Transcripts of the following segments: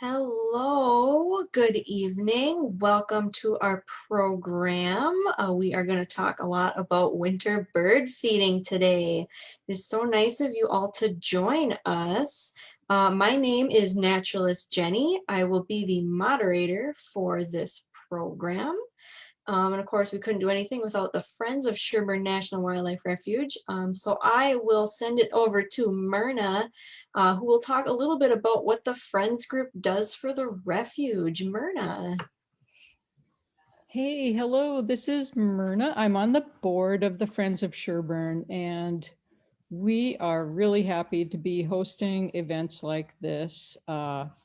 Hello, good evening. Welcome to our program. We are going to talk a lot about winter bird feeding today. It's so nice of you all to join us. My name is Naturalist Jenny. I will be the moderator for this program. And of course, we couldn't do anything without the Friends of Sherburne National Wildlife Refuge. So I will send it over to Myrna, who will talk a little bit about what the Friends group does for the refuge. Myrna. Hey, hello, this is Myrna. I'm on the board of the Friends of Sherburne, and we are really happy to be hosting events like this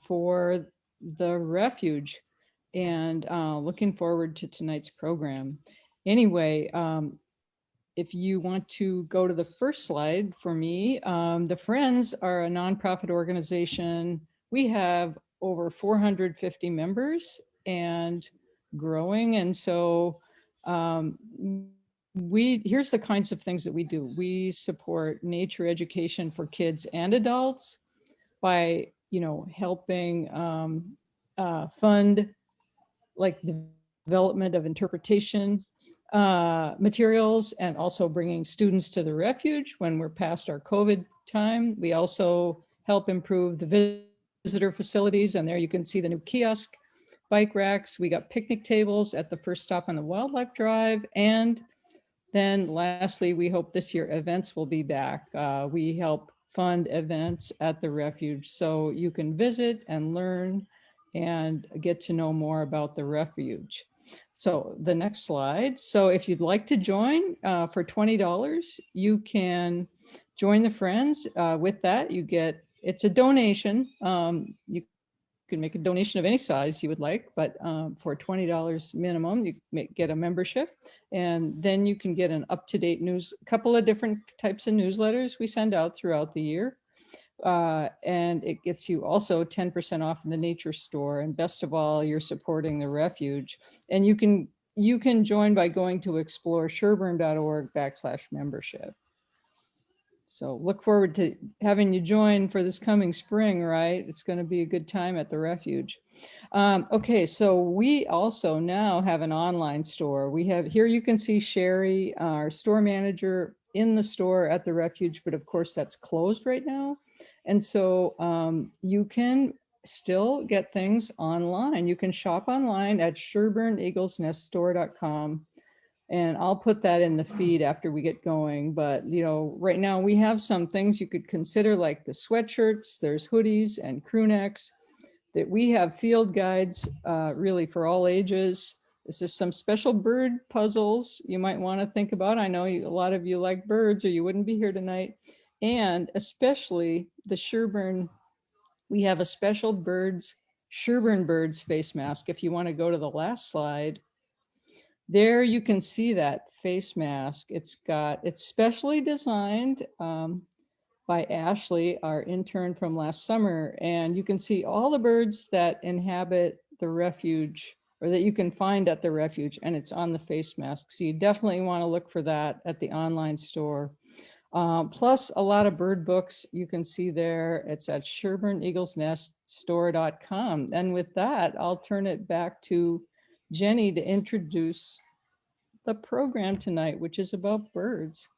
for the refuge, and looking forward to tonight's program. Anyway, if you want to go to the first slide for me, the Friends are a nonprofit organization. We have over 450 members and growing. And so here's the kinds of things that we do. We support nature education for kids and adults by, helping fund like the development of interpretation materials, and also bringing students to the refuge when we're past our COVID time. We also help improve the visitor facilities, and there you can see the new kiosk, bike racks. We got picnic tables at the first stop on the wildlife drive. And then lastly, we hope this year events will be back. We help fund events at the refuge, so you can visit and learn and get to know more about the refuge. So the next slide. So if you'd like to join for $20, you can join the Friends. With that, you get, it's a donation. You can make a donation of any size you would like, but for $20 minimum, you get a membership. And then you can get an up-to-date couple of different types of newsletters we send out throughout the year. And it gets you also 10% off in the nature store. And best of all, you're supporting the refuge. And you can join by going to exploresherburne.org/membership. So look forward to having you join for this coming spring, right? It's going to be a good time at the refuge. Okay, so we also now have an online store. We have here, you can see Sherry, our store manager, in the store at the refuge, but of course that's closed right now. And so you can still get things online. You can shop online at SherburneEaglesNestStore.com. And I'll put that in the feed after we get going. But, right now we have some things you could consider, like the sweatshirts, there's hoodies and crew necks, that we have field guides really for all ages. This is some special bird puzzles you might want to think about. I know a lot of you like birds or you wouldn't be here tonight. And especially the Sherburne, we have a special Sherburne birds face mask. If you want to go to the last slide. There you can see that face mask. It's specially designed by Ashley, our intern from last summer. And you can see all the birds that inhabit the refuge, or that you can find at the refuge, and it's on the face mask. So you definitely want to look for that at the online store. Plus a lot of bird books you can see there. It's at SherburneEaglesNestStore.com. And with that, I'll turn it back to Jenny to introduce the program tonight, which is about birds.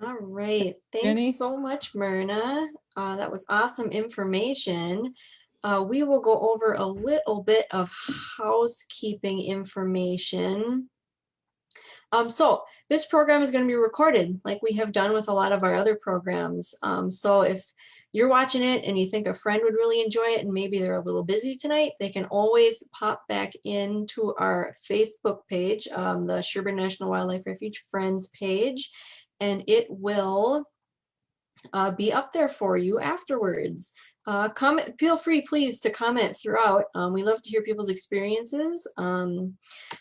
All right. Thanks Jenny? so much, Myrna. That was awesome information. We will go over a little bit of housekeeping information. So this program is going to be recorded like we have done with a lot of our other programs. So if you're watching it and you think a friend would really enjoy it and maybe they're a little busy tonight, they can always pop back into our Facebook page, the Sherburne National Wildlife Refuge Friends page, and it will be up there for you afterwards. Feel free, please, to comment throughout. We love to hear people's experiences and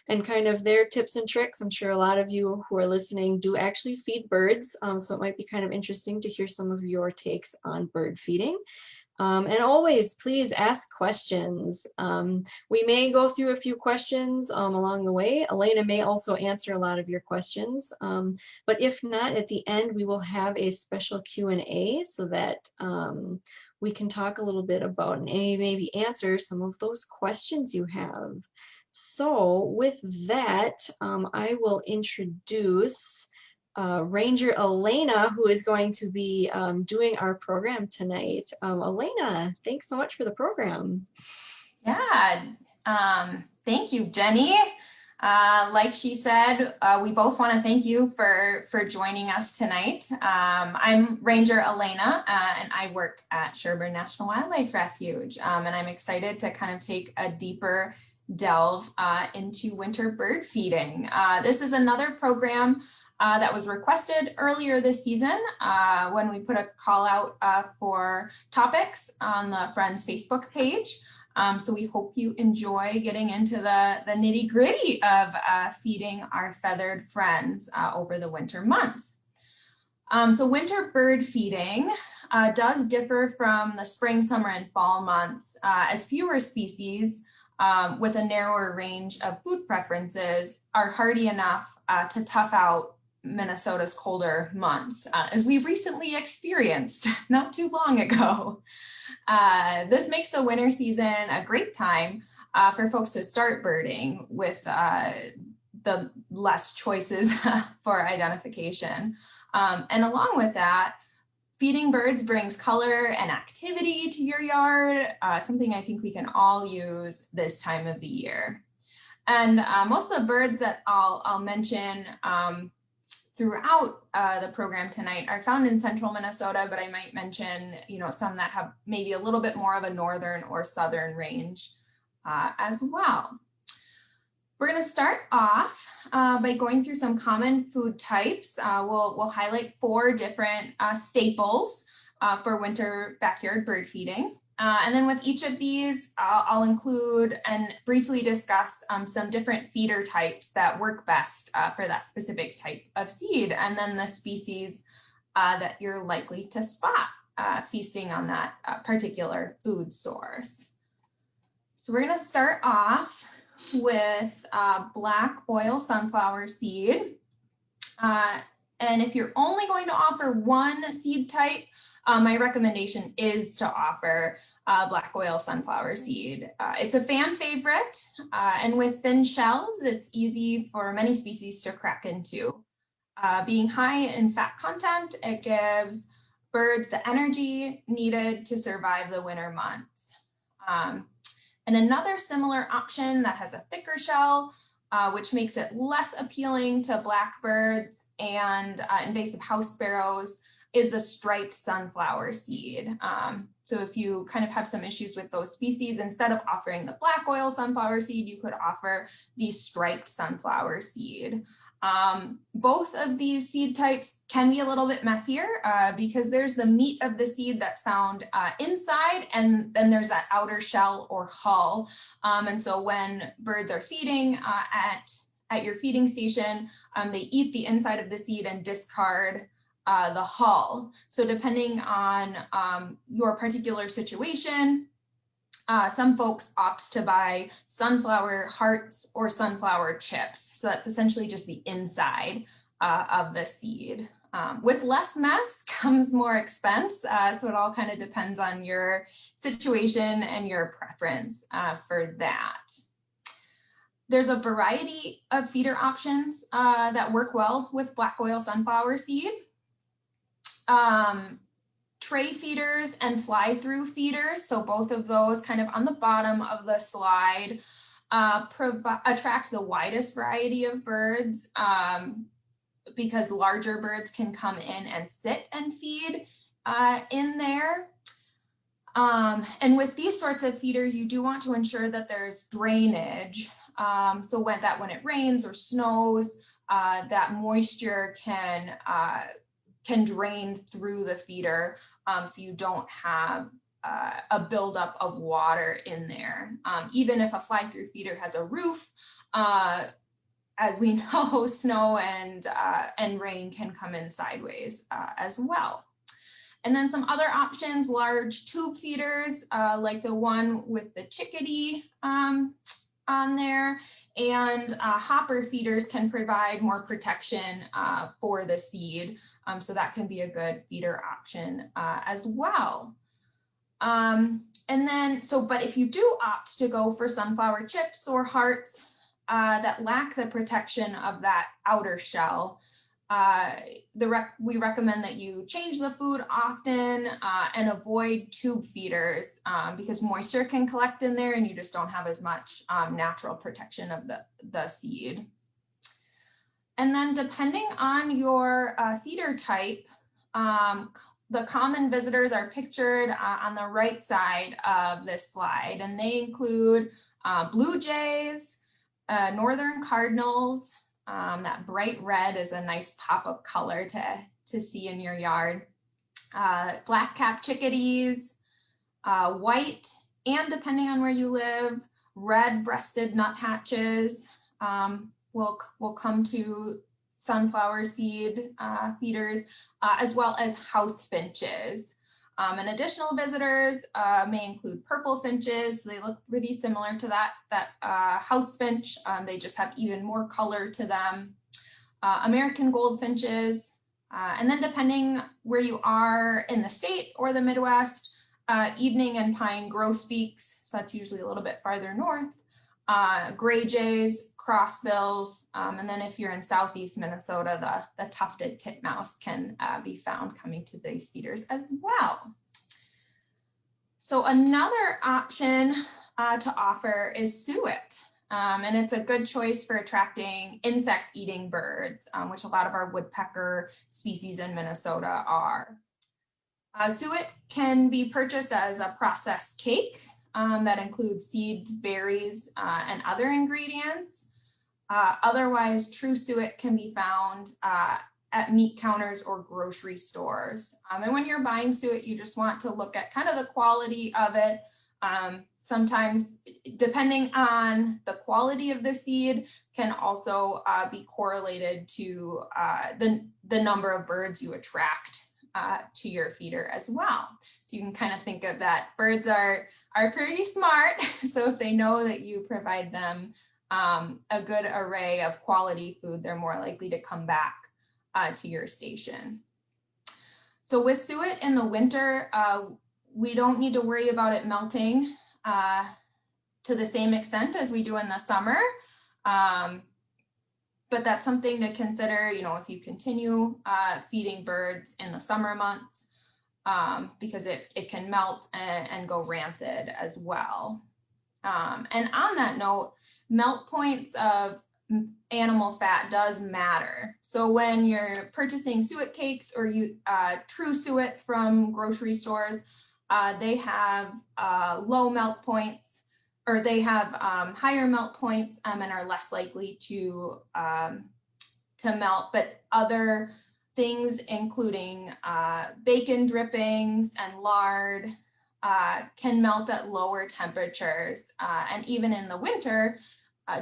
kind of their tips and tricks. I'm sure a lot of you who are listening do actually feed birds, so it might be kind of interesting to hear some of your takes on bird feeding. And always, please ask questions. We may go through a few questions along the way. Elena may also answer a lot of your questions. But if not, at the end, we will have a special Q&A so that we can talk a little bit about and maybe answer some of those questions you have. So with that, I will introduce Ranger Elena, who is going to be doing our program tonight. Elena, thanks so much for the program. Yeah, thank you, Jenny. Like she said, we both want to thank you for joining us tonight. I'm Ranger Elena, and I work at Sherburne National Wildlife Refuge, and I'm excited to kind of take a deeper delve into winter bird feeding. This is another program that was requested earlier this season when we put a call out for topics on the Friends Facebook page. So we hope you enjoy getting into the nitty gritty of feeding our feathered friends over the winter months. So winter bird feeding does differ from the spring, summer, and fall months, as fewer species with a narrower range of food preferences are hardy enough to tough out Minnesota's colder months, as we recently experienced not too long ago. This makes the winter season a great time for folks to start birding with the less choices for identification. And along with that, feeding birds brings color and activity to your yard, something I think we can all use this time of the year. And most of the birds that I'll mention throughout the program tonight are found in central Minnesota, but I might mention, some that have maybe a little bit more of a northern or southern range as well. We're going to start off by going through some common food types. We'll highlight 4 different staples for winter backyard bird feeding. And then with each of these, I'll include and briefly discuss some different feeder types that work best for that specific type of seed, and then the species that you're likely to spot feasting on that particular food source. So we're going to start off with black oil sunflower seed. And if you're only going to offer one seed type, my recommendation is to offer black oil sunflower seed. It's a fan favorite, and with thin shells, it's easy for many species to crack into. Being high in fat content, it gives birds the energy needed to survive the winter months. And another similar option that has a thicker shell, which makes it less appealing to blackbirds and invasive house sparrows, is the striped sunflower seed. So if you kind of have some issues with those species, instead of offering the black oil sunflower seed, you could offer the striped sunflower seed. Both of these seed types can be a little bit messier because there's the meat of the seed that's found inside, and then there's that outer shell or hull. And so when birds are feeding at your feeding station, they eat the inside of the seed and discard the hull. So depending on your particular situation, some folks opt to buy sunflower hearts or sunflower chips. So that's essentially just the inside of the seed. With less mess comes more expense. So it all kind of depends on your situation and your preference for that. There's a variety of feeder options that work well with black oil sunflower seed. Tray feeders and fly-through feeders, so both of those kind of on the bottom of the slide, attract the widest variety of birds because larger birds can come in and sit and feed in there. And with these sorts of feeders, you do want to ensure that there's drainage. So when it rains or snows, that moisture can drain through the feeder, so you don't have a buildup of water in there. Even if a fly-through feeder has a roof, as we know, snow and rain can come in sideways as well. And then some other options, large tube feeders, like the one with the chickadee on there, and hopper feeders can provide more protection for the seed. So that can be a good feeder option as well. And then, but if you do opt to go for sunflower chips or hearts that lack the protection of that outer shell, we recommend that you change the food often and avoid tube feeders because moisture can collect in there and you just don't have as much natural protection of the seed. And then depending on your feeder type, the common visitors are pictured on the right side of this slide, and they include blue jays, northern cardinals. That bright red is a nice pop of color to see in your yard. Black-capped chickadees, white, and depending on where you live, red-breasted nuthatches will come to sunflower seed feeders, as well as house finches. And additional visitors may include purple finches. So they look pretty similar to that house finch. They just have even more color to them. American goldfinches. And then depending where you are in the state or the Midwest, evening and pine grosbeaks. So that's usually a little bit farther north. Gray jays, crossbills, and then if you're in Southeast Minnesota, the tufted titmouse can be found coming to these feeders as well. So another option to offer is suet, and it's a good choice for attracting insect-eating birds, which a lot of our woodpecker species in Minnesota are. Suet can be purchased as a processed cake. That includes seeds, berries, and other ingredients. Otherwise, true suet can be found at meat counters or grocery stores. And when you're buying suet, you just want to look at kind of the quality of it. Sometimes, depending on the quality of the seed, can also be correlated to the number of birds you attract to your feeder as well. So you can kind of think of that. Birds are pretty smart. So if they know that you provide them a good array of quality food, they're more likely to come back to your station. So with suet in the winter, we don't need to worry about it melting to the same extent as we do in the summer. But that's something to consider, if you continue feeding birds in the summer months, because it can melt and go rancid as well. And on that note, melt points of animal fat does matter. So when you're purchasing suet cakes or true suet from grocery stores, they have low melt points, or they have higher melt points and are less likely to melt, but other things including bacon drippings and lard can melt at lower temperatures. And even in the winter,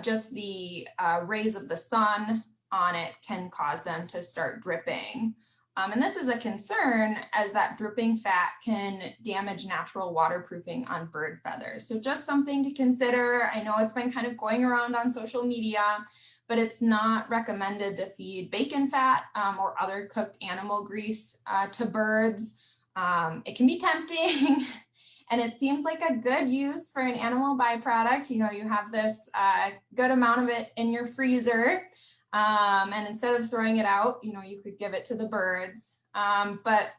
just the rays of the sun on it can cause them to start dripping. And this is a concern as that dripping fat can damage natural waterproofing on bird feathers. So just something to consider. I know it's been kind of going around on social media, but it's not recommended to feed bacon fat or other cooked animal grease to birds. It can be tempting and it seems like a good use for an animal byproduct. You have this good amount of it in your freezer. And instead of throwing it out, you could give it to the birds. But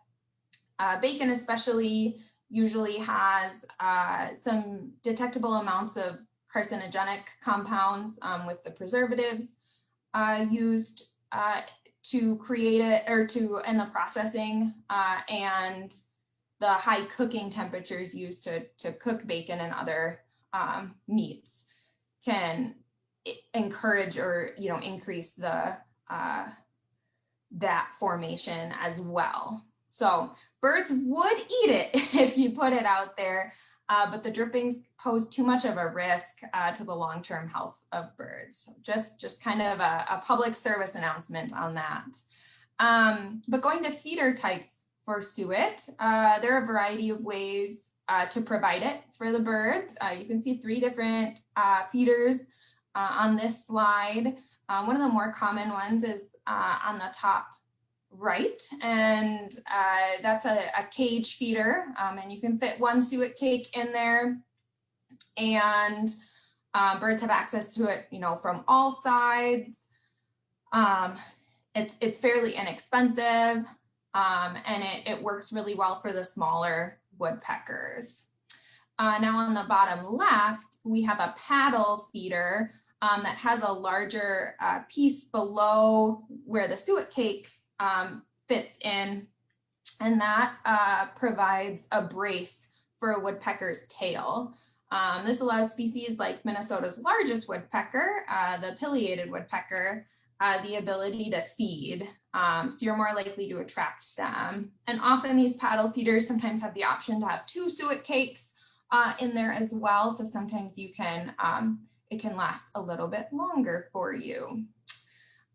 bacon especially usually has some detectable amounts of carcinogenic compounds with the preservatives used to create it, or in the processing, and the high cooking temperatures used to cook bacon and other meats can encourage or increase the that formation as well. So birds would eat it if you put it out there, but the drippings pose too much of a risk to the long-term health of birds. Just kind of a public service announcement on that. But going to feeder types for suet. There are a variety of ways to provide it for the birds. You can see 3 different feeders on this slide. One of the more common ones is on the top right, and that's a cage feeder, and you can fit 1 suet cake in there, and birds have access to it, you know, from all sides. It's fairly inexpensive, and it works really well for the smaller woodpeckers. Now on the bottom left, we have a paddle feeder that has a larger piece below where the suet cake fits in, and that provides a brace for a woodpecker's tail. This allows species like Minnesota's largest woodpecker, the pileated woodpecker, the ability to feed. So you're more likely to attract them. And often these paddle feeders sometimes have the option to have 2 suet cakes in there as well. So sometimes you can, it can last a little bit longer for you.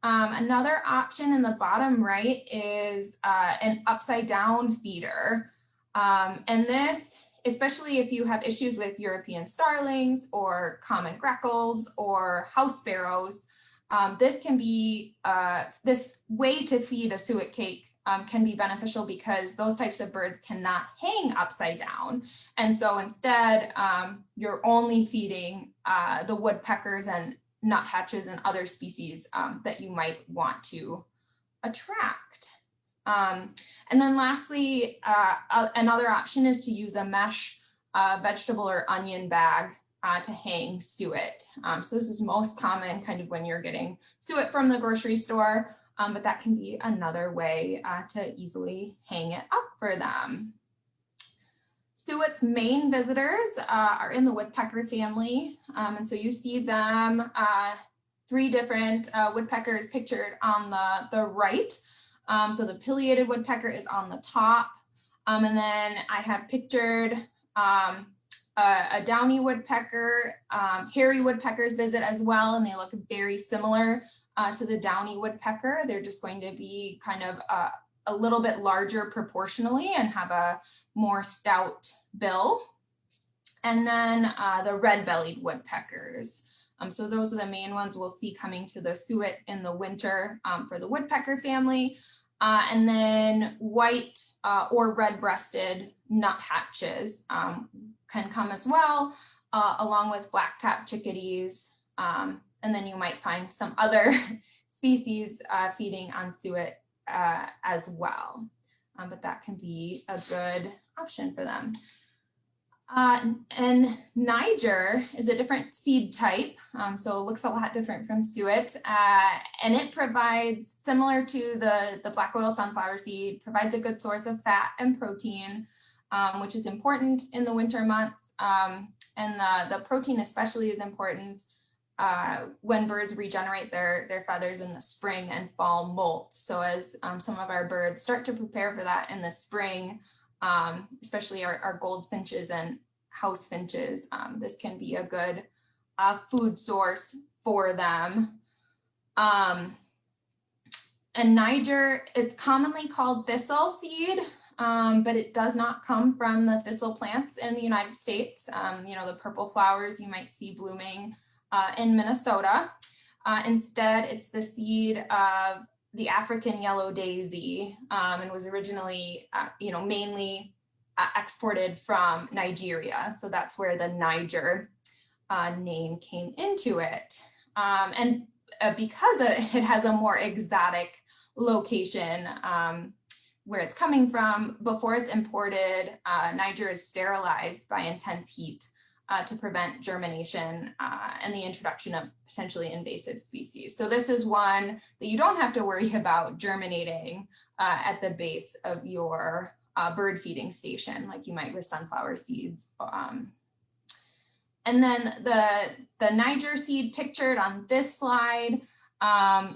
Another option in the bottom right is an upside down feeder. And this, especially if you have issues with European starlings or common grackles or house sparrows, this can be, this way to feed a suet cake can be beneficial because those types of birds cannot hang upside down. And so instead, you're only feeding the woodpeckers and nuthatches and other species that you might want to attract. And then lastly, another option is to use a mesh vegetable or onion bag to hang suet. So this is most common kind of when you're getting suet from the grocery store, but that can be another way to easily hang it up for them. Suet's main visitors are in the woodpecker family. And so you see them, 3 different woodpeckers pictured on the right. So the pileated woodpecker is on the top. And then I have pictured a downy woodpecker. Hairy woodpeckers visit as well, and they look very similar to the downy woodpecker. They're just going to be kind of a little bit larger proportionally and have a more stout bill. And then the red-bellied woodpeckers. So those are the main ones we'll see coming to the suet in the winter for the woodpecker family. And then white or red-breasted nuthatches can come as well, along with black-capped chickadees. And then you might find some other species feeding on suet as well. But that can be a good option for them. And Niger is a different seed type, so it looks a lot different from suet, and it provides, similar to the black oil sunflower seed, provides a good source of fat and protein, which is important in the winter months, and the protein especially is important when birds regenerate their feathers in the spring and fall molt. So as some of our birds start to prepare for that in the spring, especially our goldfinches and house finches, this can be a good food source for them. And Niger, it's commonly called thistle seed, but it does not come from the thistle plants in the United States. You know, the purple flowers you might see blooming in Minnesota. Instead, it's the seed of the African yellow daisy, and was originally, you know, mainly exported from Nigeria. So that's where the Niger name came into it. And because it has a more exotic location where it's coming from, before it's imported, Niger is sterilized by intense heat to prevent germination and the introduction of potentially invasive species. So this is one that you don't have to worry about germinating at the base of your bird feeding station, like you might with sunflower seeds. And then the Niger seed pictured on this slide,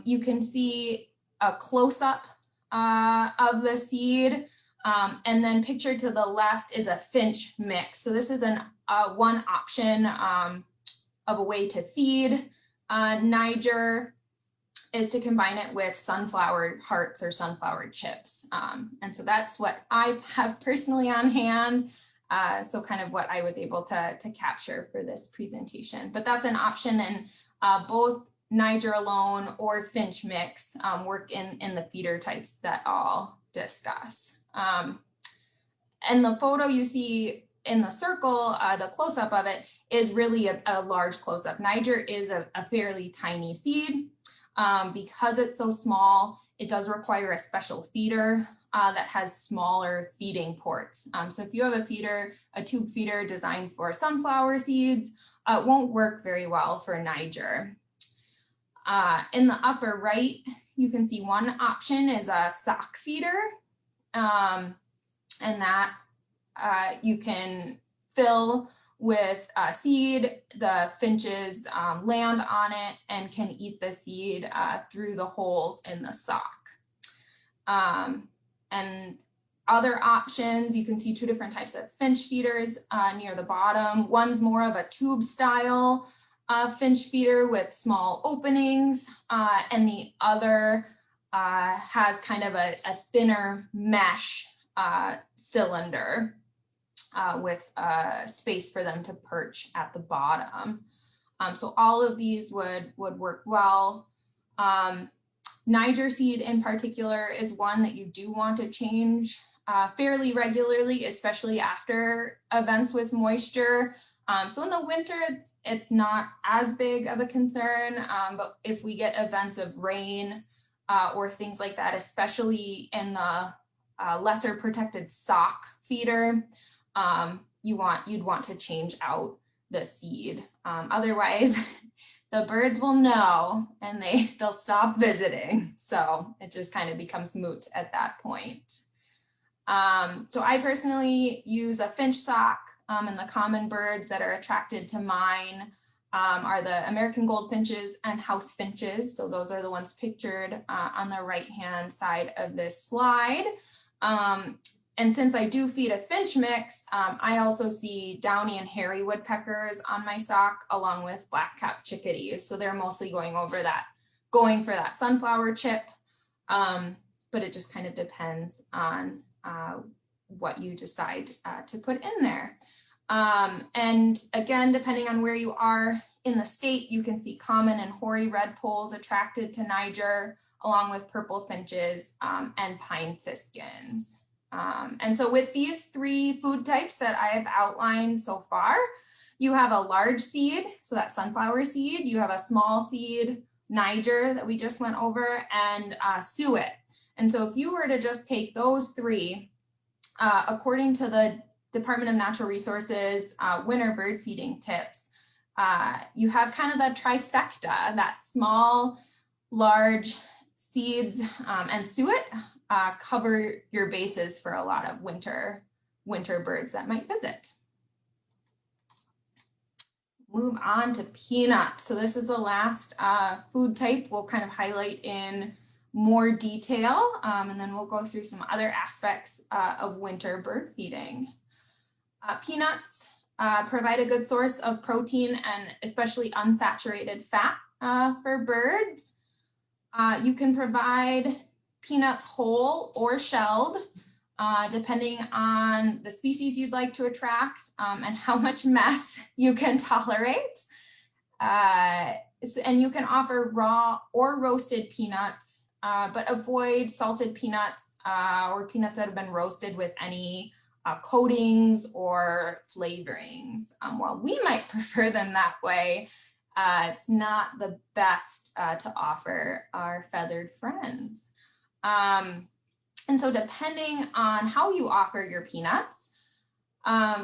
you can see a close-up of the seed. And then pictured to the left is a finch mix. So this is one option of a way to feed Niger. is to combine it with sunflower hearts or sunflower chips. And so that's what I have personally on hand. So kind of what I was able to capture for this presentation, but that's an option, and both Niger alone or finch mix work in the feeder types that I'll discuss. And the photo you see in the circle, the close-up of it is really a large close-up. Niger is a fairly tiny seed. Because it's so small, it does require a special feeder that has smaller feeding ports. So if you have a tube feeder designed for sunflower seeds, it won't work very well for Niger. In the upper right, you can see one option is a sock feeder, and that you can fill with seed. The finches land on it and can eat the seed through the holes in the sock. And other options, you can see two different types of finch feeders near the bottom. One's more of a tube style finch feeder with small openings, and the other has kind of a thinner mesh cylinder with space for them to perch at the bottom. So all of these would work well. Niger seed in particular is one that you do want to change fairly regularly, especially after events with moisture. So in the winter, it's not as big of a concern, but if we get events of rain or things like that, especially in the lesser protected sock feeder, you'd want to change out the seed. Otherwise, the birds will know and they'll stop visiting. So it just kind of becomes moot at that point. So I personally use a finch sock, and the common birds that are attracted to mine are the American goldfinches and house finches. So those are the ones pictured on the right-hand side of this slide. And since I do feed a finch mix, I also see downy and hairy woodpeckers on my sock, along with black-capped chickadees. So they're mostly going for that sunflower chip, but it just kind of depends on what you decide to put in there. And again, depending on where you are in the state, you can see common and hoary redpolls attracted to Niger, along with purple finches and pine siskins. And so with these three food types that I have outlined so far, you have a large seed, so that's sunflower seed, you have a small seed, Niger that we just went over, and suet. And so if you were to just take those three, according to the Department of Natural Resources winter bird feeding tips, you have kind of the trifecta, that small, large seeds and suet cover your bases for a lot of winter birds that might visit. Move on to peanuts. So this is the last food type we'll kind of highlight in more detail, and then we'll go through some other aspects of winter bird feeding. Peanuts provide a good source of protein and especially unsaturated fat for birds. You can provide peanuts whole or shelled, depending on the species you'd like to attract and how much mess you can tolerate. And you can offer raw or roasted peanuts, but avoid salted peanuts or peanuts that have been roasted with any coatings or flavorings. While we might prefer them that way, it's not the best to offer our feathered friends. And so depending on how you offer your peanuts,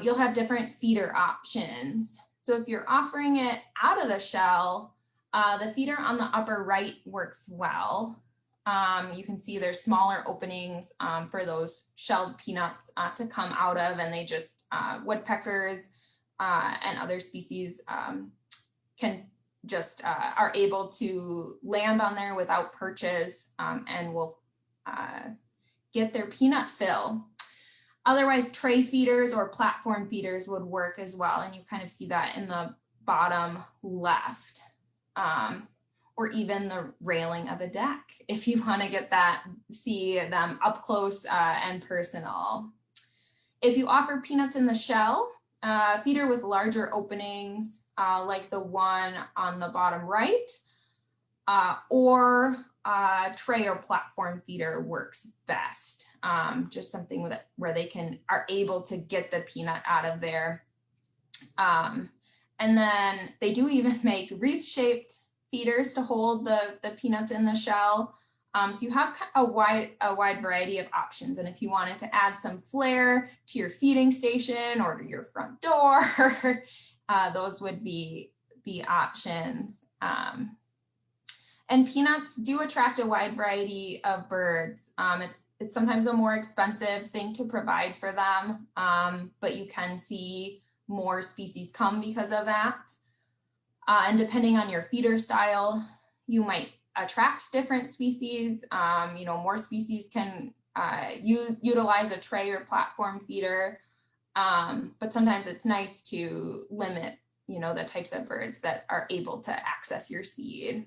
you'll have different feeder options. So if you're offering it out of the shell, the feeder on the upper right works well. You can see there's smaller openings for those shelled peanuts to come out of, and they just, woodpeckers and other species can just are able to land on there without perches and will get their peanut fill. Otherwise, tray feeders or platform feeders would work as well, and you kind of see that in the bottom left. or even the railing of a deck if you want to get that, see them up close and personal. If you offer peanuts in the shell, feeder with larger openings like the one on the bottom right, or tray or platform feeder works best. Just something where they are able to get the peanut out of there. And then they do even make wreath-shaped feeders to hold the peanuts in the shell. So you have a wide variety of options. And if you wanted to add some flair to your feeding station or to your front door, those would be options. And peanuts do attract a wide variety of birds. It's sometimes a more expensive thing to provide for them, but you can see more species come because of that. And depending on your feeder style, you might attract different species. More species can utilize a tray or platform feeder, but sometimes it's nice to limit, the types of birds that are able to access your seed.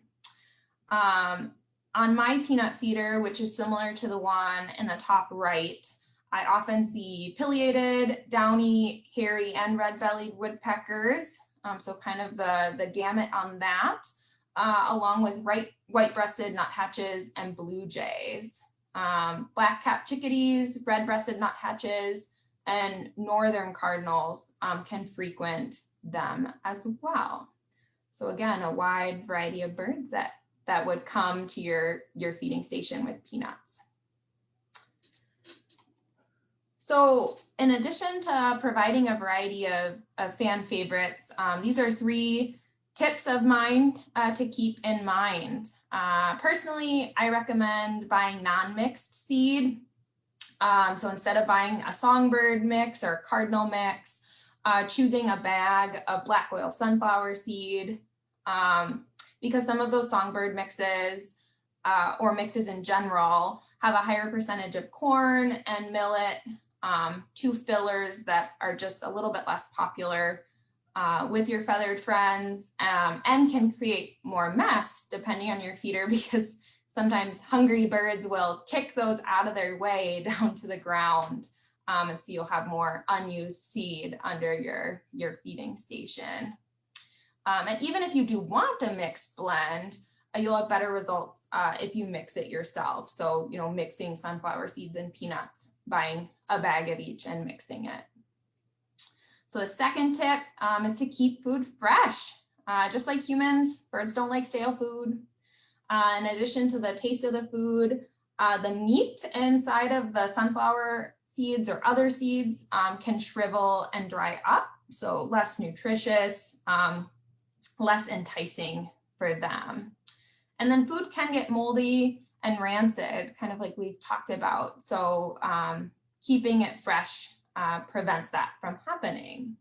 On my peanut feeder, which is similar to the one in the top right, I often see pileated, downy, hairy, and red-bellied woodpeckers. So kind of the gamut on that, along with white-breasted nuthatches and blue jays. Black-capped chickadees, red-breasted nuthatches, and northern cardinals can frequent them as well. So again, a wide variety of birds that would come to your feeding station with peanuts. So in addition to providing a variety of fan favorites, these are 3 tips of mine to keep in mind. Personally, I recommend buying non-mixed seed. So instead of buying a songbird mix or cardinal mix, choosing a bag of black oil sunflower seed, because some of those songbird mixes or mixes in general have a higher percentage of corn and millet, 2 fillers that are just a little bit less popular with your feathered friends, and can create more mess depending on your feeder, because sometimes hungry birds will kick those out of their way down to the ground. And so you'll have more unused seed under your feeding station. And even if you do want a mixed blend, you'll have better results if you mix it yourself. So, mixing sunflower seeds and peanuts, buying a bag of each and mixing it. So the second tip is to keep food fresh. Just like humans, birds don't like stale food. In addition to the taste of the food, the meat inside of the sunflower seeds or other seeds can shrivel and dry up. So less nutritious, less enticing for them. And then food can get moldy and rancid, kind of like we've talked about. So keeping it fresh prevents that from happening.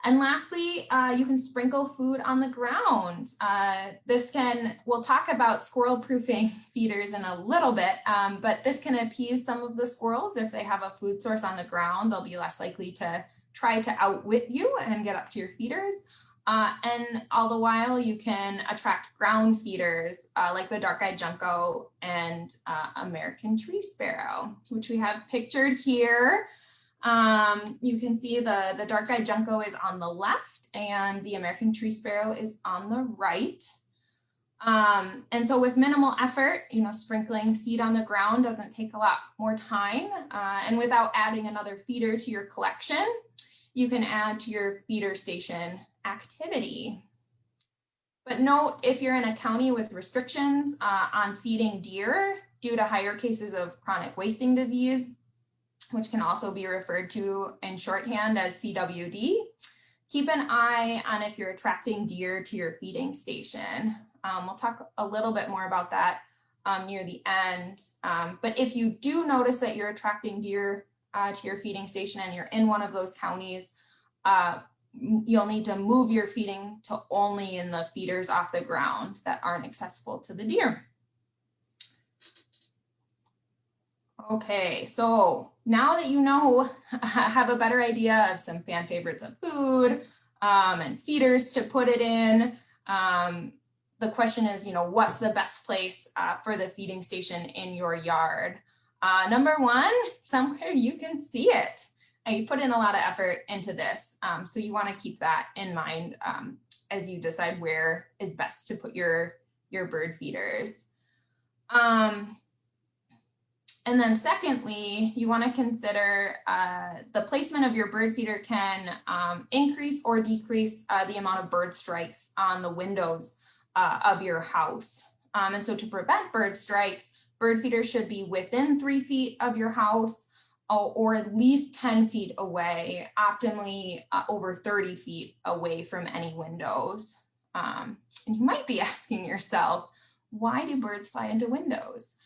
And lastly, you can sprinkle food on the ground. We'll talk about squirrel proofing feeders in a little bit, but this can appease some of the squirrels. If they have a food source on the ground, they'll be less likely to try to outwit you and get up to your feeders. And all the while you can attract ground feeders like the dark-eyed junco and American tree sparrow, which we have pictured here. You can see the dark-eyed junco is on the left and the American tree sparrow is on the right. And so with minimal effort, sprinkling seed on the ground doesn't take a lot more time. And without adding another feeder to your collection, you can add to your feeder station activity. But note, if you're in a county with restrictions on feeding deer due to higher cases of chronic wasting disease, which can also be referred to in shorthand as CWD, keep an eye on if you're attracting deer to your feeding station. We'll talk a little bit more about that near the end. But if you do notice that you're attracting deer to your feeding station and you're in one of those counties, you'll need to move your feeding to only in the feeders off the ground that aren't accessible to the deer. Okay, so now that have a better idea of some fan favorites of food and feeders to put it in, the question is, what's the best place for the feeding station in your yard? Number one, somewhere you can see it. And you put in a lot of effort into this. So you want to keep that in mind as you decide where is best to put your bird feeders. And then secondly, you want to consider the placement of your bird feeder can increase or decrease the amount of bird strikes on the windows of your house. And so to prevent bird strikes, bird feeders should be within 3 feet of your house or at least 10 feet away, optimally over 30 feet away from any windows. And you might be asking yourself, why do birds fly into windows?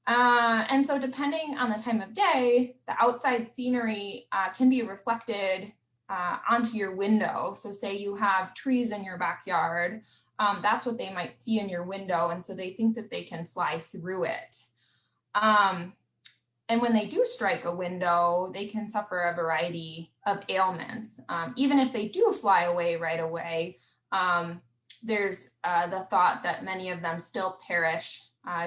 And so depending on the time of day, the outside scenery can be reflected onto your window. So say you have trees in your backyard, that's what they might see in your window. And so they think that they can fly through it. And when they do strike a window, they can suffer a variety of ailments. Even if they do fly away right away, there's the thought that many of them still perish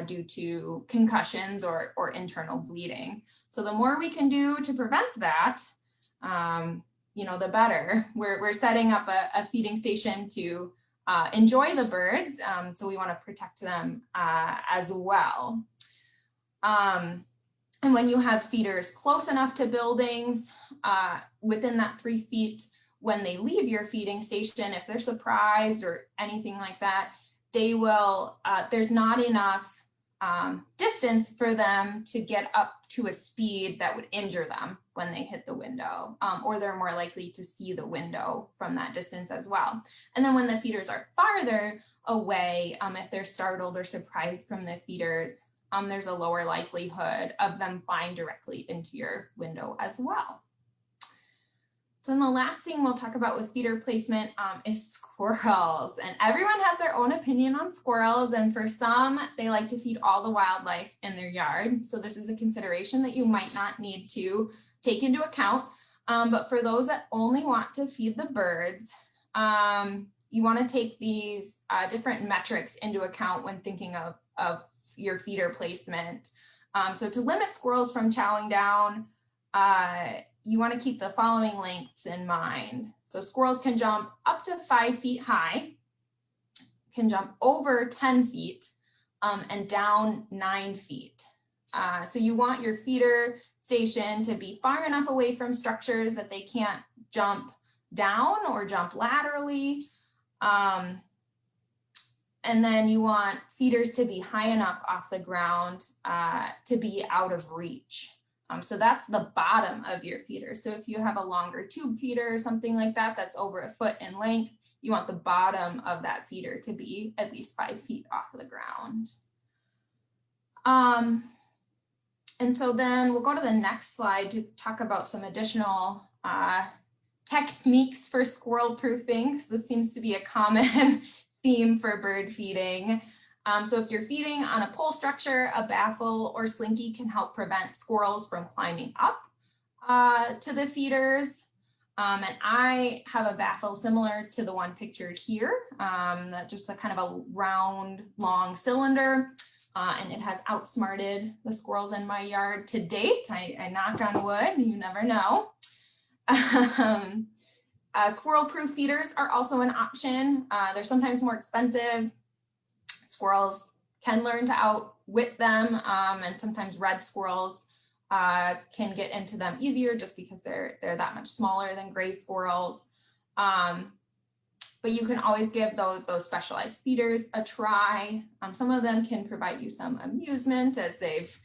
due to concussions or internal bleeding. So the more we can do to prevent that, the better. We're setting up a feeding station to enjoy the birds, so we want to protect them as well. And when you have feeders close enough to buildings, within that 3 feet, when they leave your feeding station, if they're surprised or anything like that, they will, there's not enough distance for them to get up to a speed that would injure them when they hit the window, or they're more likely to see the window from that distance as well. And then when the feeders are farther away, if they're startled or surprised from the feeders, there's a lower likelihood of them flying directly into your window as well. So then the last thing we'll talk about with feeder placement is squirrels. And everyone has their own opinion on squirrels. And for some, they like to feed all the wildlife in their yard. So this is a consideration that you might not need to take into account. But for those that only want to feed the birds, you want to take these different metrics into account when thinking of your feeder placement. So to limit squirrels from chowing down, you want to keep the following lengths in mind. So squirrels can jump up to 5 feet high, can jump over 10 feet, and down 9 feet. So you want your feeder station to be far enough away from structures that they can't jump down or jump laterally. And then you want feeders to be high enough off the ground to be out of reach. So that's the bottom of your feeder. So if you have a longer tube feeder or something like that, that's over 1 foot in length, you want the bottom of that feeder to be at least 5 feet off the ground. And so then we'll go to the next slide to talk about some additional techniques for squirrel proofing, because this seems to be a common theme for bird feeding. So if you're feeding on a pole structure, a baffle or slinky can help prevent squirrels from climbing up to the feeders. And I have a baffle similar to the one pictured here, that just a kind of a round, long cylinder, and it has outsmarted the squirrels in my yard to date. I knock on wood, you never know. Squirrel-proof feeders are also an option. They're sometimes more expensive. Squirrels can learn to outwit them, and sometimes red squirrels can get into them easier just because they're that much smaller than gray squirrels. But you can always give those specialized feeders a try. Some of them can provide you some amusement, as they've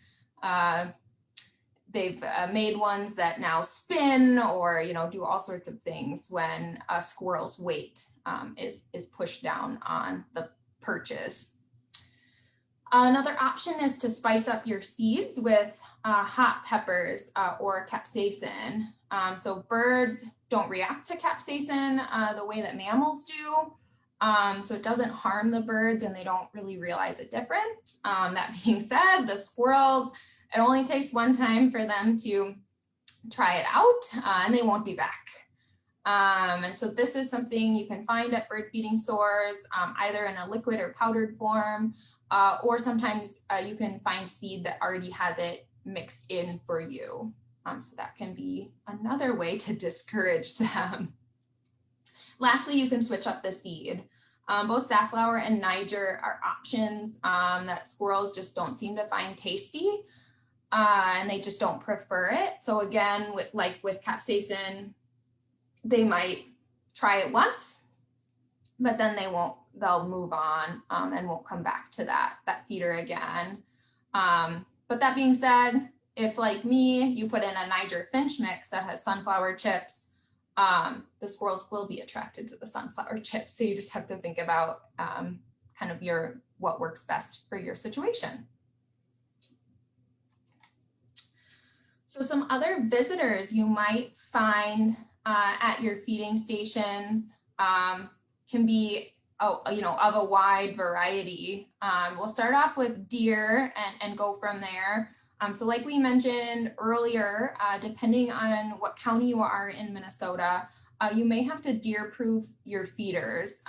made ones that now spin or do all sorts of things when a squirrel's weight is pushed down on the perches. Another option is to spice up your seeds with hot peppers or capsaicin. So birds don't react to capsaicin the way that mammals do. So it doesn't harm the birds and they don't really realize a difference. That being said, the squirrels, it only takes one time for them to try it out and they won't be back. And so this is something you can find at bird feeding stores, either in a liquid or powdered form, or sometimes you can find seed that already has it mixed in for you. So that can be another way to discourage them. Lastly, you can switch up the seed. Both safflower and Niger are options that squirrels just don't seem to find tasty, and they just don't prefer it. So again, with capsaicin, they might try it once, but then they'll move on and won't come back to that feeder again. But that being said, if like me, you put in a Niger finch mix that has sunflower chips, the squirrels will be attracted to the sunflower chips. So you just have to think about kind of what works best for your situation. So some other visitors you might find at your feeding stations can be of a wide variety. We'll start off with deer and go from there. So like we mentioned earlier, depending on what county you are in Minnesota, you may have to deer-proof your feeders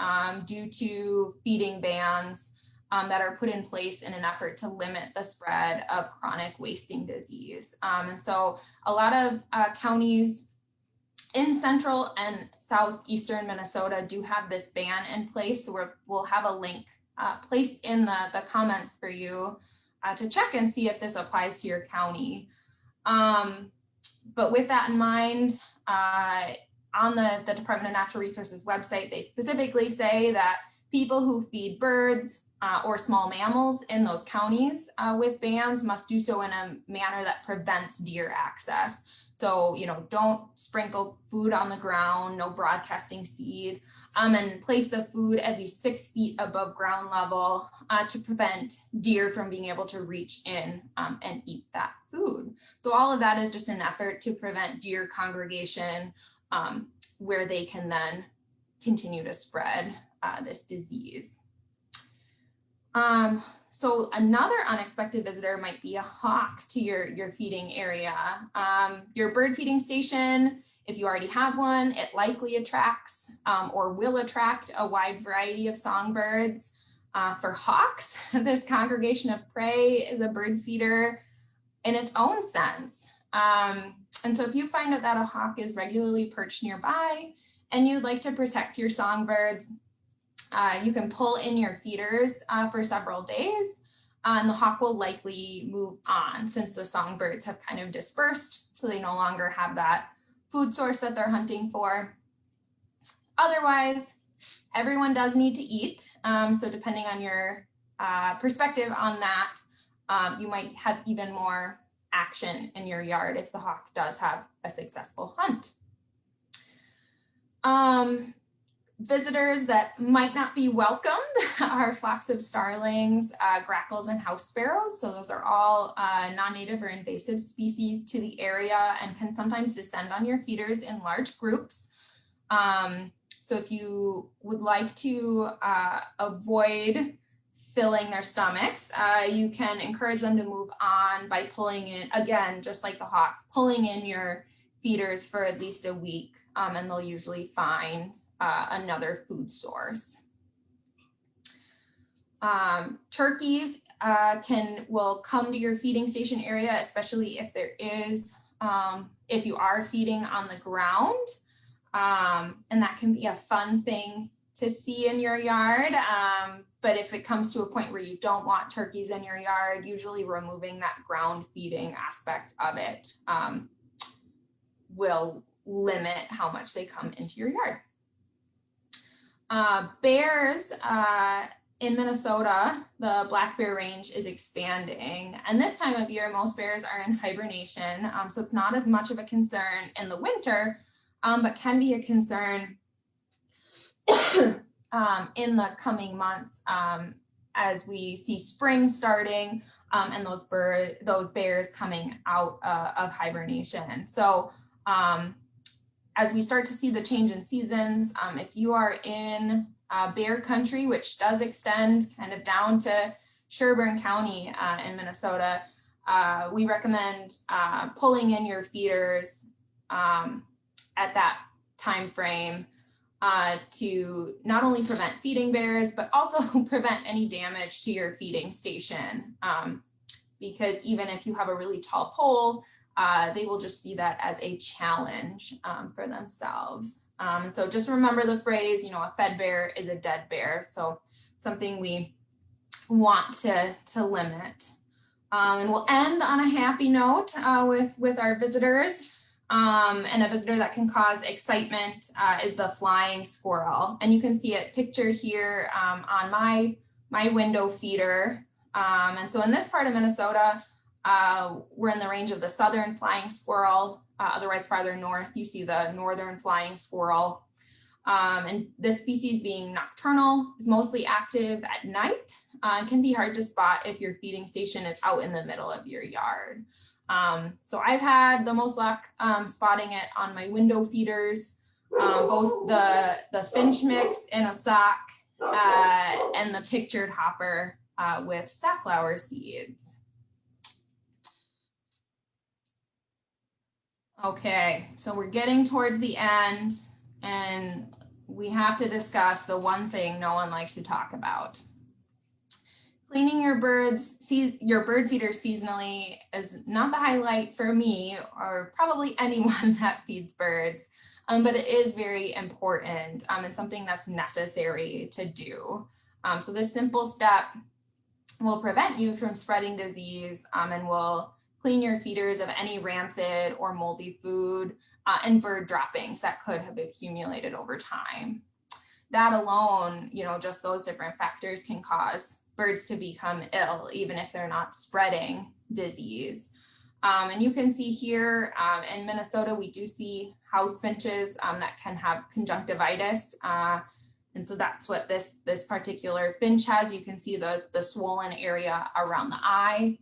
due to feeding bans that are put in place in an effort to limit the spread of chronic wasting disease. And so a lot of counties in central and southeastern Minnesota do have this ban in place. So we'll have a link placed in the comments for you to check and see if this applies to your county. But with that in mind, on the Department of Natural Resources website, they specifically say that people who feed birds or small mammals in those counties with bans must do so in a manner that prevents deer access. So, don't sprinkle food on the ground, no broadcasting seed, and place the food at least 6 feet above ground level to prevent deer from being able to reach in and eat that food. So all of that is just an effort to prevent deer congregation where they can then continue to spread this disease. So another unexpected visitor might be a hawk to your feeding area. Your bird feeding station, if you already have one, it likely attracts or will attract a wide variety of songbirds. For hawks, this congregation of prey is a bird feeder in its own sense. And so if you find out that a hawk is regularly perched nearby and you'd like to protect your songbirds, you can pull in your feeders for several days, and the hawk will likely move on since the songbirds have kind of dispersed, so they no longer have that food source that they're hunting for. Otherwise, everyone does need to eat, so depending on your perspective on that, you might have even more action in your yard if the hawk does have a successful hunt. Visitors that might not be welcomed are flocks of starlings, grackles, and house sparrows. So those are all non-native or invasive species to the area and can sometimes descend on your feeders in large groups. So if you would like to avoid filling their stomachs, you can encourage them to move on by pulling in, again, just like the hawks, pulling in your feeders for at least a week, and they'll usually find another food source. Turkeys will come to your feeding station area, especially if if you are feeding on the ground, and that can be a fun thing to see in your yard. But if it comes to a point where you don't want turkeys in your yard, usually removing that ground feeding aspect of it will limit how much they come into your yard. Bears in Minnesota, the black bear range is expanding. And this time of year, most bears are in hibernation. So it's not as much of a concern in the winter, but can be a concern in the coming months as we see spring starting and those bears coming out of hibernation. So as we start to see the change in seasons, if you are in bear country, which does extend kind of down to Sherburne County in Minnesota, we recommend pulling in your feeders at that time frame to not only prevent feeding bears, but also prevent any damage to your feeding station. Because even if you have a really tall pole, they will just see that as a challenge for themselves. And so just remember the phrase, you know, a fed bear is a dead bear. So something we want to limit. And we'll end on a happy note with our visitors. And a visitor that can cause excitement is the flying squirrel. And you can see it pictured here on my window feeder. And so in this part of Minnesota, we're in the range of the southern flying squirrel. Otherwise, farther north, you see the northern flying squirrel. And this species, being nocturnal, is mostly active at night. Can be hard to spot if your feeding station is out in the middle of your yard. So I've had the most luck spotting it on my window feeders, both the finch mix in a sock and the pictured hopper with safflower seeds. Okay, so we're getting towards the end, and we have to discuss the one thing no one likes to talk about. Cleaning your bird feeders seasonally is not the highlight for me or probably anyone that feeds birds, but it is very important and something that's necessary to do. So this simple step will prevent you from spreading disease and will clean your feeders of any rancid or moldy food and bird droppings that could have accumulated over time. That alone, you know, just those different factors can cause birds to become ill, even if they're not spreading disease. And you can see here in Minnesota, we do see house finches that can have conjunctivitis. And so that's what this particular finch has. You can see the swollen area around the eye.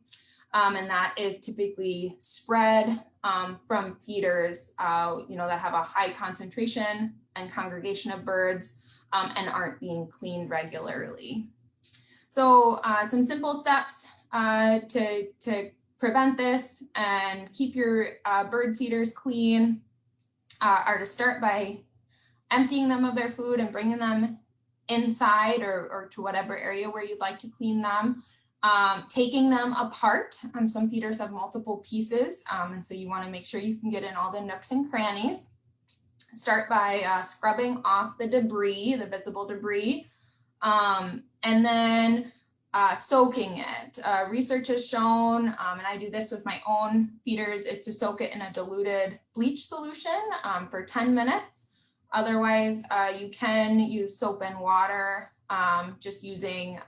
And that is typically spread from feeders, you know, that have a high concentration and congregation of birds and aren't being cleaned regularly. So some simple steps to prevent this and keep your bird feeders clean are to start by emptying them of their food and bringing them inside or to whatever area where you'd like to clean them. Taking them apart. Some feeders have multiple pieces, and so you want to make sure you can get in all the nooks and crannies. Start by scrubbing off the debris, the visible debris, and then soaking it. Research has shown, and I do this with my own feeders, is to soak it in a diluted bleach solution for 10 minutes. Otherwise, you can use soap and water, just using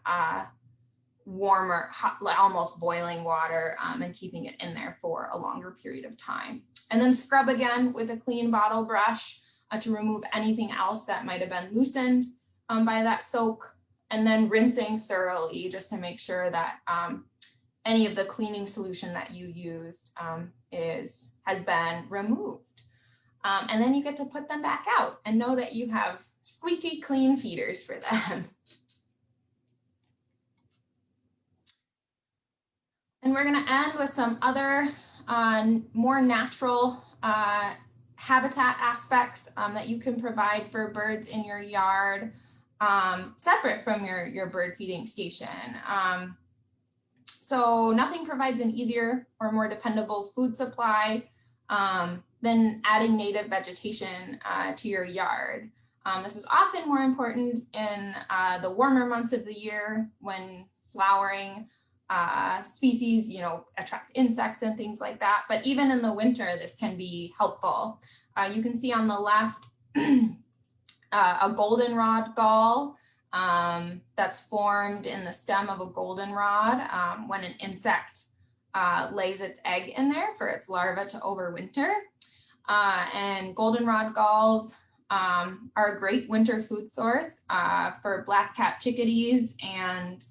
warmer, hot, almost boiling water and keeping it in there for a longer period of time. And then scrub again with a clean bottle brush to remove anything else that might have been loosened by that soak, and then rinsing thoroughly just to make sure that any of the cleaning solution that you used has been removed. And then you get to put them back out and know that you have squeaky clean feeders for them. And we're going to end with some other more natural habitat aspects that you can provide for birds in your yard, separate from your bird feeding station. So nothing provides an easier or more dependable food supply than adding native vegetation to your yard. This is often more important in the warmer months of the year when flowering species, you know, attract insects and things like that. But even in the winter, this can be helpful. You can see on the left a goldenrod gall that's formed in the stem of a goldenrod when an insect lays its egg in there for its larva to overwinter. And goldenrod galls are a great winter food source for black-capped chickadees and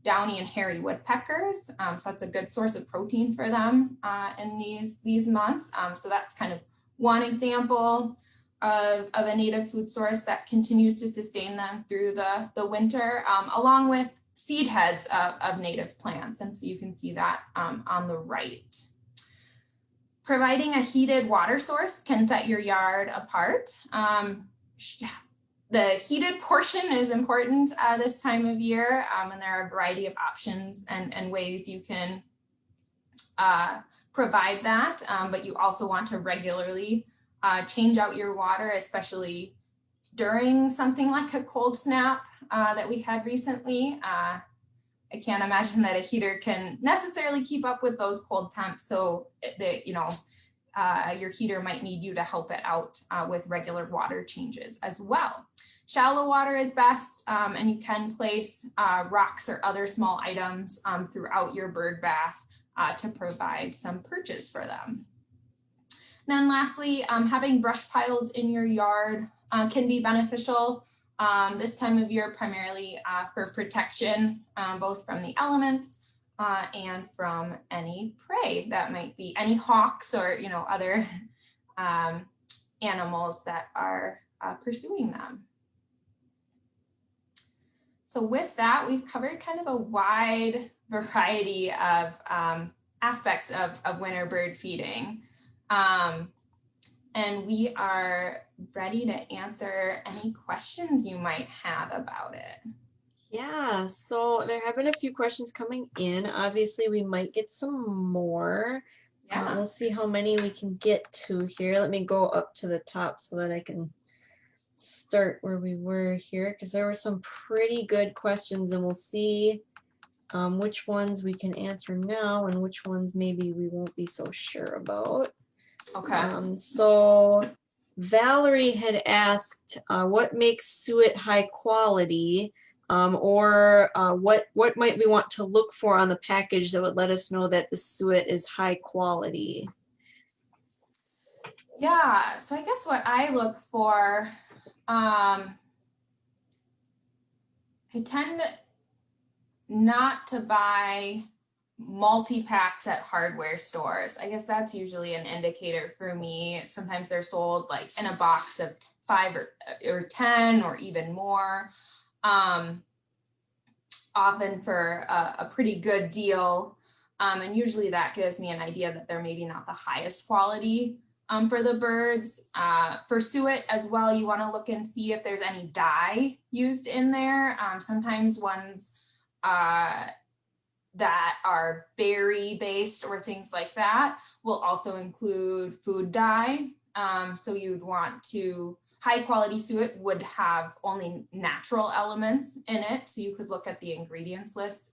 downy and hairy woodpeckers. So that's a good source of protein for them in these months. So that's kind of one example of a native food source that continues to sustain them through the winter, along with seed heads of native plants. And so you can see that on the right. Providing a heated water source can set your yard apart. The heated portion is important this time of year, and there are a variety of options and ways you can provide that, but you also want to regularly change out your water, especially during something like a cold snap that we had recently. I can't imagine that a heater can necessarily keep up with those cold temps, so that, you know, your heater might need you to help it out with regular water changes as well. Shallow water is best, and you can place rocks or other small items throughout your bird bath to provide some perches for them. Then lastly, having brush piles in your yard can be beneficial this time of year, primarily for protection, both from the elements and from any prey that might be any hawks or, you know, other animals that are pursuing them. So with that, we've covered kind of a wide variety of aspects of winter bird feeding. And we are ready to answer any questions you might have about it. Yeah, so there have been a few questions coming in. Obviously, we might get some more. Yeah. We'll see how many we can get to here. Let me go up to the top so that I can start where we were here, because there were some pretty good questions, and we'll see which ones we can answer now and which ones maybe we won't be so sure about. Okay. So Valerie had asked what makes suet high quality, or what might we want to look for on the package that would let us know that the suet is high quality? Yeah, so I guess what I look for, I tend not to buy multi-packs at hardware stores. I guess that's usually an indicator for me. Sometimes they're sold like in a box of 5 or 10 or even more, often for a pretty good deal. And usually that gives me an idea that they're maybe not the highest quality for the birds. For suet as well, you want to look and see if there's any dye used in there. Sometimes ones that are berry based or things like that will also include food dye. So you'd want to, high quality suet would have only natural elements in it. So you could look at the ingredients list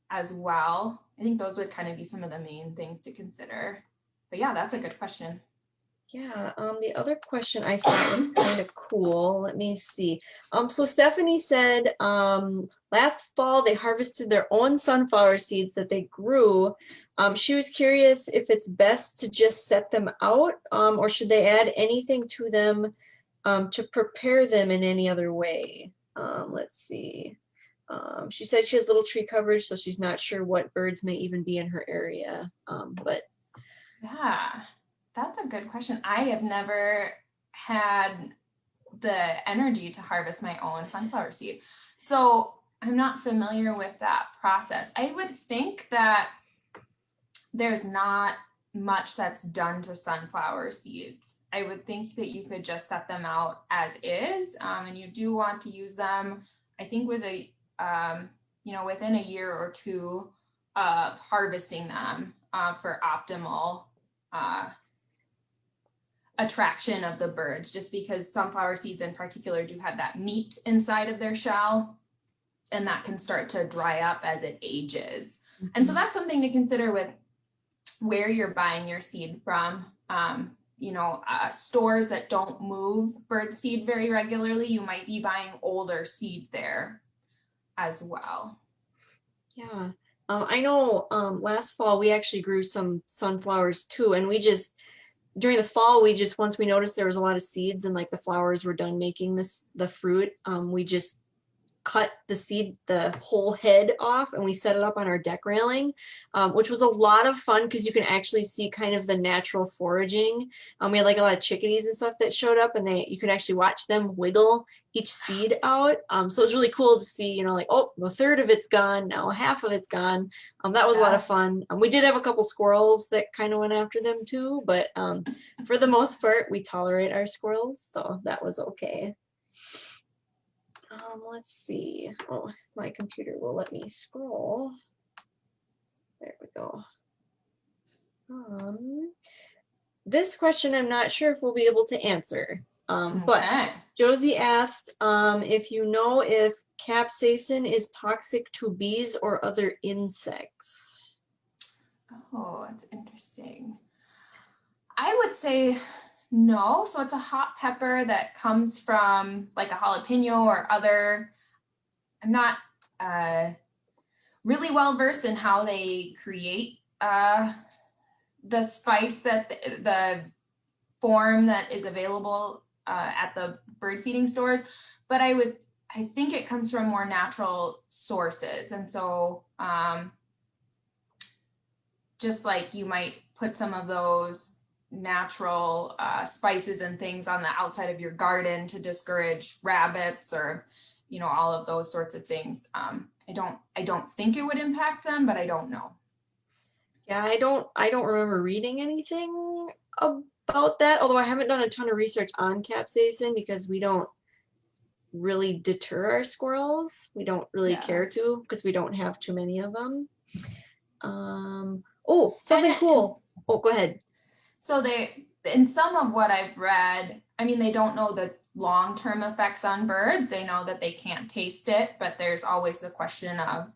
as well. I think those would kind of be some of the main things to consider. But yeah, that's a good question. Yeah, the other question I thought was kind of cool. Let me see. So Stephanie said last fall they harvested their own sunflower seeds that they grew. She was curious if it's best to just set them out, or should they add anything to them to prepare them in any other way? Let's see. She said she has little tree coverage, so she's not sure what birds may even be in her area. But yeah. That's a good question. I have never had the energy to harvest my own sunflower seed, so I'm not familiar with that process. I would think that there's not much that's done to sunflower seeds. I would think that you could just set them out as is, and you do want to use them, I think, with a, you know, within a year or two of harvesting them for optimal attraction of the birds, just because sunflower seeds in particular do have that meat inside of their shell, and that can start to dry up as it ages. And so that's something to consider with where you're buying your seed from. You know, stores that don't move bird seed very regularly, you might be buying older seed there as well. yeah, I know last fall we actually grew some sunflowers too, and we just, during the fall, we just, once we noticed there was a lot of seeds and like the flowers were done making the fruit, we just cut the whole head off, and we set it up on our deck railing, which was a lot of fun because you can actually see kind of the natural foraging. We had like a lot of chickadees and stuff that showed up, and you could actually watch them wiggle each seed out. So it was really cool to see, you know, like, oh, the third of it's gone, now half of it's gone. That was a lot of fun. We did have a couple squirrels that kind of went after them too, but for the most part, we tolerate our squirrels, so that was okay. Let's see. Oh, my computer will let me scroll. There we go. This question I'm not sure if we'll be able to answer. But Josie asked if you know if capsaicin is toxic to bees or other insects. Oh, that's interesting. I would say no. So it's a hot pepper that comes from like a jalapeno or other. I'm not really well versed in how they create the spice, that the form that is available at the bird feeding stores, but I think it comes from more natural sources. And so just like you might put some of those natural spices and things on the outside of your garden to discourage rabbits, or, you know, all of those sorts of things. I don't think it would impact them, but I don't know. Yeah, I don't remember reading anything about that, although I haven't done a ton of research on capsaicin because we don't really deter our squirrels. We don't really care to, because we don't have too many of them. Oh, something cool. Oh, go ahead. So in some of what I've read, I mean, they don't know the long-term effects on birds. They know that they can't taste it, but there's always the question of,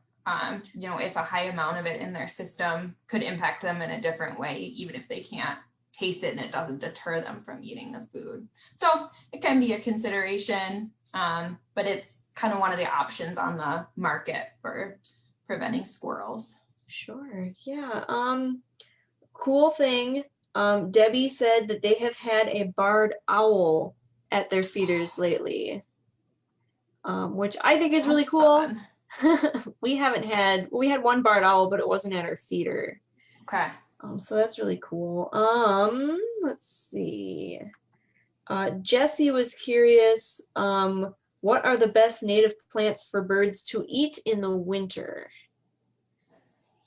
you know, if a high amount of it in their system could impact them in a different way, even if they can't taste it and it doesn't deter them from eating the food. So it can be a consideration, but it's kind of one of the options on the market for preventing squirrels. Sure, yeah. Cool thing. Debbie said that they have had a barred owl at their feeders lately, which I think is really cool. We had one barred owl, but it wasn't at our feeder. Okay. So that's really cool. Let's see. Jesse was curious, what are the best native plants for birds to eat in the winter?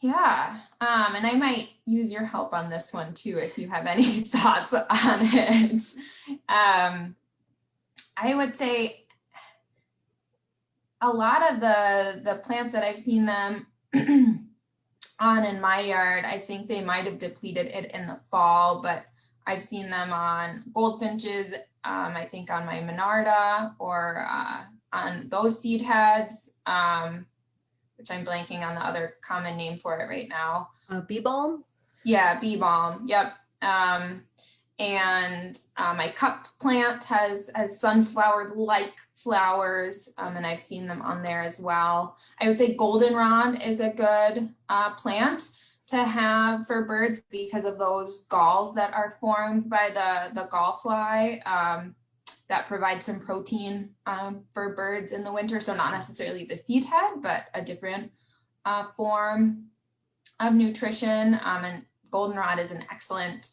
Yeah, and I might use your help on this one too, if you have any thoughts on it. I would say a lot of the plants that I've seen them on in my yard, I think they might have depleted it in the fall, but I've seen them on goldfinches, I think on my Monarda, or on those seed heads, which I'm blanking on the other common name for it right now. Bee balm? Yeah, bee balm, yep. And my cup plant has sunflower-like flowers, and I've seen them on there as well. I would say goldenrod is a good plant to have for birds because of those galls that are formed by the gall fly that provide some protein for birds in the winter. So not necessarily the seed head, but a different form of nutrition. And goldenrod is an excellent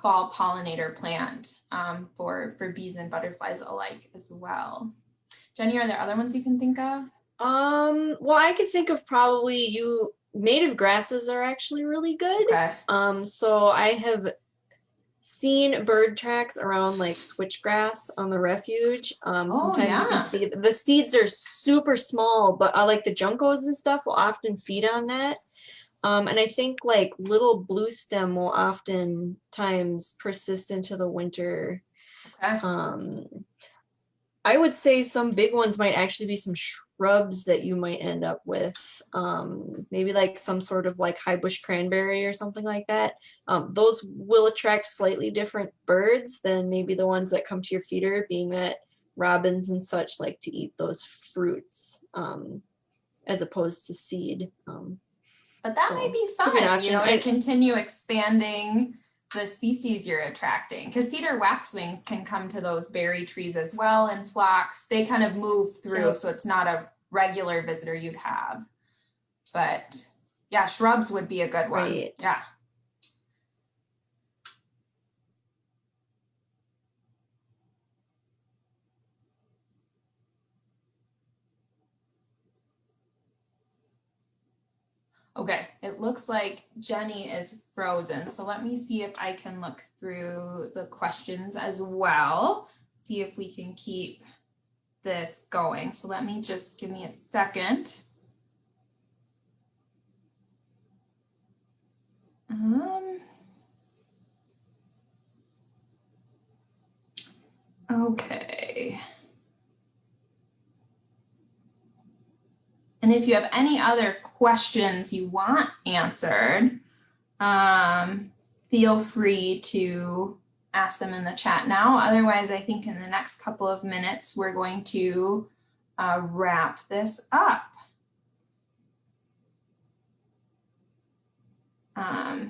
fall pollinator plant for bees and butterflies alike as well. Jenny, are there other ones you can think of? Well, I could think of probably native grasses are actually really good. Okay. So I have seen bird tracks around like switchgrass on the refuge. Sometimes you can see the seeds are super small, but like the juncos and stuff will often feed on that. And I think like little blue stem will oftentimes persist into the winter. Okay. I would say some big ones might actually be some shrubs that you might end up with. Maybe like some sort of like high bush cranberry or something like that. Those will attract slightly different birds than maybe the ones that come to your feeder, being that robins and such like to eat those fruits as opposed to seed. But that might be fun, you know, to continue expanding the species you're attracting, because cedar waxwings can come to those berry trees as well in flocks. They kind of move through, so it's not a regular visitor you'd have. But yeah, shrubs would be a good one. Right. Yeah. Okay, it looks like Jenny is frozen. So let me see if I can look through the questions as well. See if we can keep this going. So let me just give me a second. Okay. And if you have any other questions you want answered, feel free to ask them in the chat now. Otherwise, I think in the next couple of minutes, we're going to wrap this up. Let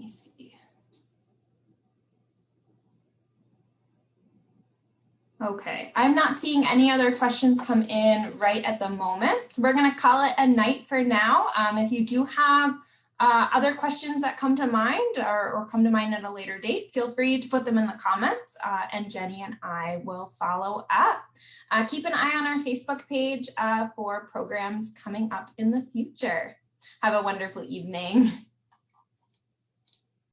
me see. Okay, I'm not seeing any other questions come in right at the moment. So we're going to call it a night for now. If you do have other questions that come to mind or come to mind at a later date, feel free to put them in the comments and Jenny and I will follow up. Keep an eye on our Facebook page for programs coming up in the future. Have a wonderful evening.